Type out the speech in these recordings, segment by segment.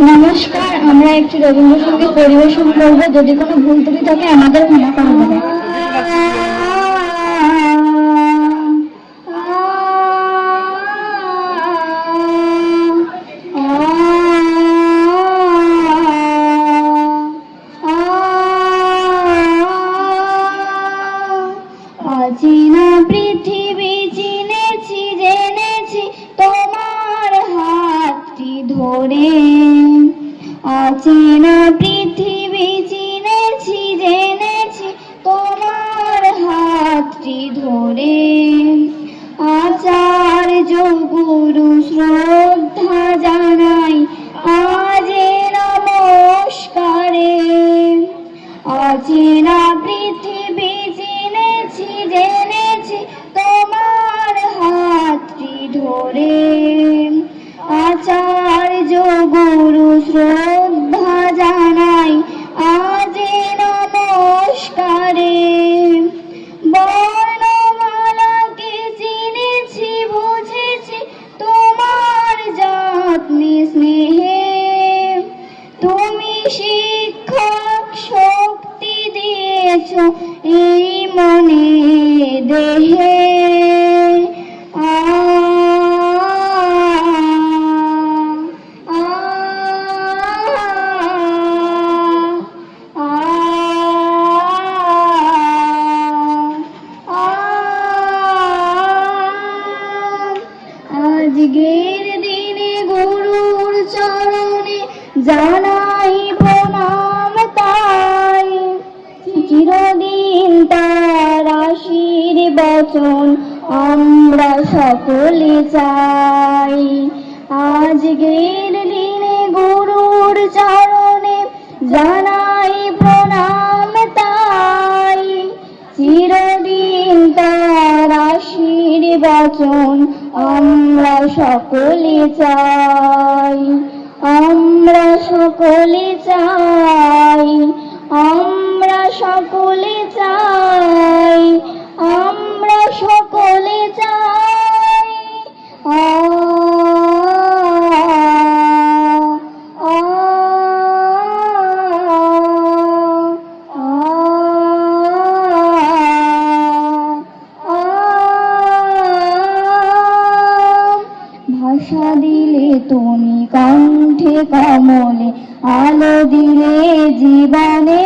নমস্কার, আমরা একটি রবীন্দ্রসঙ্গীত পরিবেশন করব। যদি কোনো ভুল ত্রুটি থাকে আমাদের ক্ষমা করে দেবেন। অচেনা পৃথিবী চিনেছি, জেনেছি তোমার হাতটি ধরে। অচেনা পৃথিবী চিনেছি, জেনেছি তোমার হাতটি ধরে। আচার্য গুরু শ্রদ্ধা জানাই আজ নমস্কারে। অচেনা পৃথিবী চিনেছি, জেনেছি তোমার হাতটি ধরে। আচার্য গুরু শ্রদ্ধা জানাই আজ নমস্কারে। বর্ণমালাকে চিনেছি, বুঝেছি তোমার যত্নে স্নেহে। তুমি শিক্ষক, শক্তি দিয়েছ এই মনে দেহে। আজকের দিনে গুরুর চরণে জানাই প্রণাম তাই। চিরদিন তার আশীর্বচন আমরা সকলে চাই। আজকের দিনে গুরুর চরণে জানাই প্রণাম তাই। চিরদিন তার আশীর্বচন আমরা সকলে চাই। আমরা সকলে চাই। আমরা সকলে চাই। আমরা সকলে চাই। ভাষা দিলে তুমি কণ্ঠে কমলে, আলো দিলে জীবনে।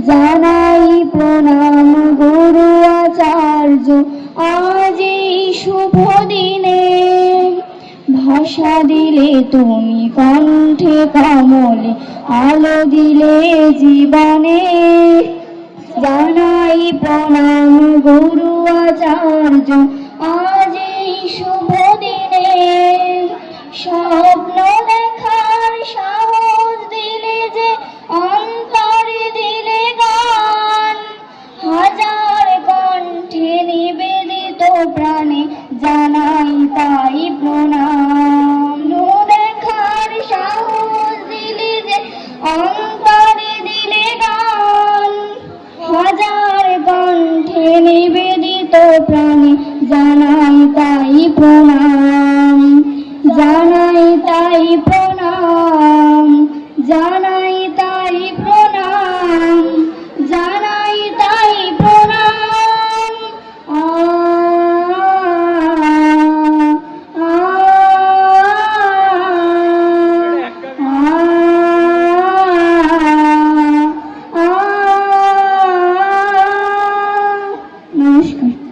জানাই প্রণাম গুরু আচার্য আজ এই শুভ দিনে। ভাষা দিলে তুমি কণ্ঠে কমলে, আলো দিলে জীবনে। জানাই প্রণাম গুরু আচার্য আজ এই শুভ দিনে। স্বপ্ন দেখার সাহস দিলে যে, অন্তরে দিলে গান। হাজার কণ্ঠে নিবেদিত প্রাণে জানাই তাই প্রণাম। দেখার সাহস দিলে যে, অন্তরে দিলে গান। হাজার কণ্ঠে নিবেদিত প্রাণে জানাই তাই প্রণাম। জানাই তাই প্রণাম। জানাই তাই প্রণাম। জানাই তাই প্রণাম। নমস্কার।